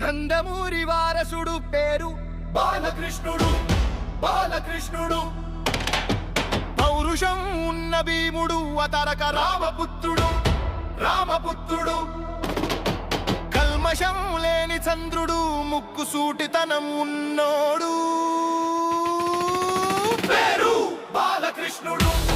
నందమూరి వారసుడు పేరు బాలకృష్ణుడు. బాలకృష్ణుడు పౌరుషం ఉన్న భీముడు, అతరక రామపుత్రుడు. రామపుత్రుడు కల్మషం లేని చంద్రుడు, ముక్కు సూటితనం ఉన్నోడు. పేరు బాలకృష్ణుడు.